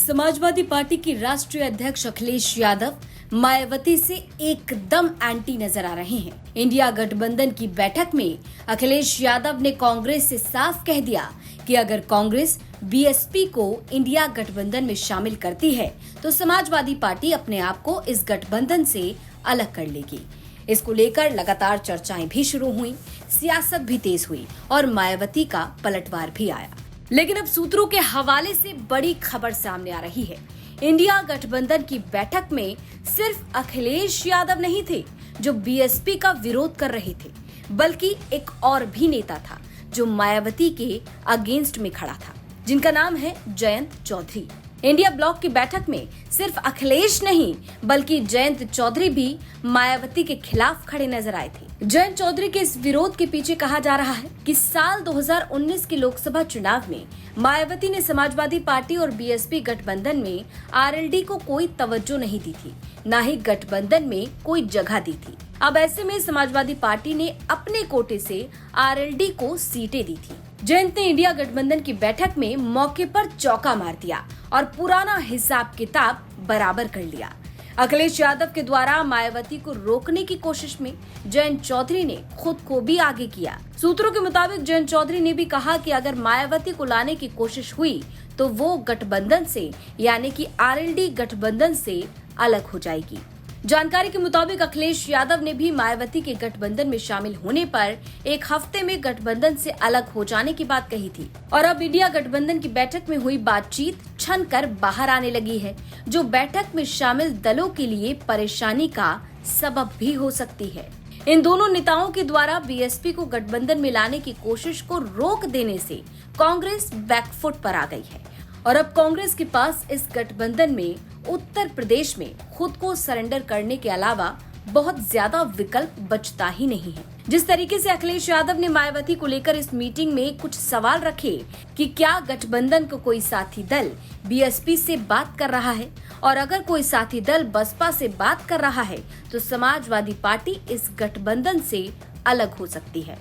Samajwadi party की राष्ट्रीय अध्यक्ष अखिलेश यादव मायावती से एकदम एंटी नजर आ रहे हैं। इंडिया गठबंधन की बैठक में अखिलेश यादव ने कांग्रेस से साफ कह दिया कि अगर कांग्रेस बीएसपी को इंडिया गठबंधन में शामिल करती है तो समाजवादी पार्टी अपने आप को इस गठबंधन से अलग कर लेगी। इसको लेकर लगातार चर्चाएं भी शुरू हुई, सियासत भी तेज हुई और मायावती का पलटवार भी आया। लेकिन अब सूत्रों के हवाले से बड़ी खबर सामने आ रही है। इंडिया गठबंधन की बैठक में सिर्फ अखिलेश यादव नहीं थे जो बीएसपी का विरोध कर रहे थे, बल्कि एक और भी नेता था जो मायावती के अगेंस्ट में खड़ा था, जिनका नाम है जयंत चौधरी। इंडिया ब्लॉक की बैठक में सिर्फ अखिलेश नहीं बल्कि जयंत चौधरी भी मायावती के खिलाफ खड़े नजर आए थे। जयंत चौधरी के इस विरोध के पीछे कहा जा रहा है कि साल 2019 के लोकसभा चुनाव में मायावती ने समाजवादी पार्टी और बीएसपी गठबंधन में आरएलडी को कोई तवज्जो नहीं दी थी, न ही गठबंधन में कोई जगह दी थी। अब ऐसे में समाजवादी पार्टी ने अपने कोटे से आरएलडी को सीटें दी थी। जयंत ने इंडिया गठबंधन की बैठक में मौके पर चौका मार दिया और पुराना हिसाब किताब बराबर कर लिया। अखिलेश यादव के द्वारा मायावती को रोकने की कोशिश में जयंत चौधरी ने खुद को भी आगे किया। सूत्रों के मुताबिक जयंत चौधरी ने भी कहा कि अगर मायावती को लाने की कोशिश हुई तो वो गठबंधन से यानी कि आरएलडी गठबंधन से अलग हो जाएगी। जानकारी के मुताबिक अखिलेश यादव ने भी मायावती के गठबंधन में शामिल होने पर एक हफ्ते में गठबंधन से अलग हो जाने की बात कही थी और अब इंडिया गठबंधन की बैठक में हुई बातचीत छन कर बाहर आने लगी है, जो बैठक में शामिल दलों के लिए परेशानी का सबब भी हो सकती है। इन दोनों नेताओं के द्वारा बीएसपी को गठबंधन में लाने की कोशिश को रोक देने से कांग्रेस बैकफुट पर आ गई है और अब कांग्रेस के पास इस गठबंधन में उत्तर प्रदेश में खुद को सरेंडर करने के अलावा बहुत ज्यादा विकल्प बचता ही नहीं है। जिस तरीके से अखिलेश यादव ने मायावती को लेकर इस मीटिंग में कुछ सवाल रखे कि क्या गठबंधन को कोई साथी दल बीएसपी से बात कर रहा है और अगर कोई साथी दल बसपा से बात कर रहा है तो समाजवादी पार्टी इस गठबंधन से अलग हो सकती है।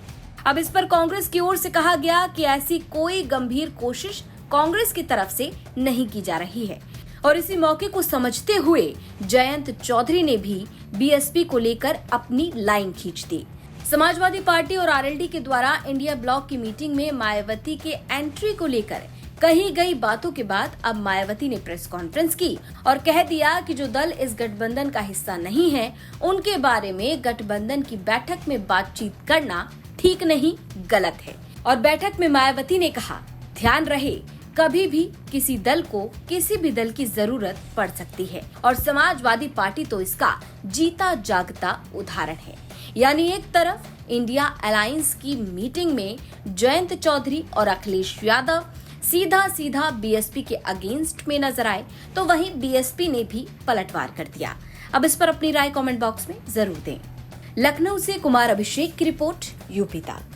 अब इस पर कांग्रेस की ओर से कहा गया कि ऐसी कोई गंभीर कोशिश कांग्रेस की तरफ से नहीं की जा रही है और इसी मौके को समझते हुए जयंत चौधरी ने भी बीएसपी को लेकर अपनी लाइन खींच दी। समाजवादी पार्टी और आरएलडी के द्वारा इंडिया ब्लॉक की मीटिंग में मायावती के एंट्री को लेकर कही गई बातों के बाद अब मायावती ने प्रेस कॉन्फ्रेंस की और कह दिया कि जो दल इस गठबंधन का हिस्सा नहीं है उनके बारे में गठबंधन की बैठक में बातचीत करना ठीक नहीं, गलत है। और बैठक में मायावती ने कहा, ध्यान रहे कभी भी किसी दल को किसी भी दल की जरूरत पड़ सकती है और समाजवादी पार्टी तो इसका जीता जागता उदाहरण है। यानी एक तरफ इंडिया अलायंस की मीटिंग में जयंत चौधरी और अखिलेश यादव सीधा बीएसपी के अगेंस्ट में नजर आए, तो वहीं बीएसपी ने भी पलटवार कर दिया। अब इस पर अपनी राय कमेंट बॉक्स में जरूर दें। लखनऊ से कुमार अभिषेक की रिपोर्ट, यूपी तक।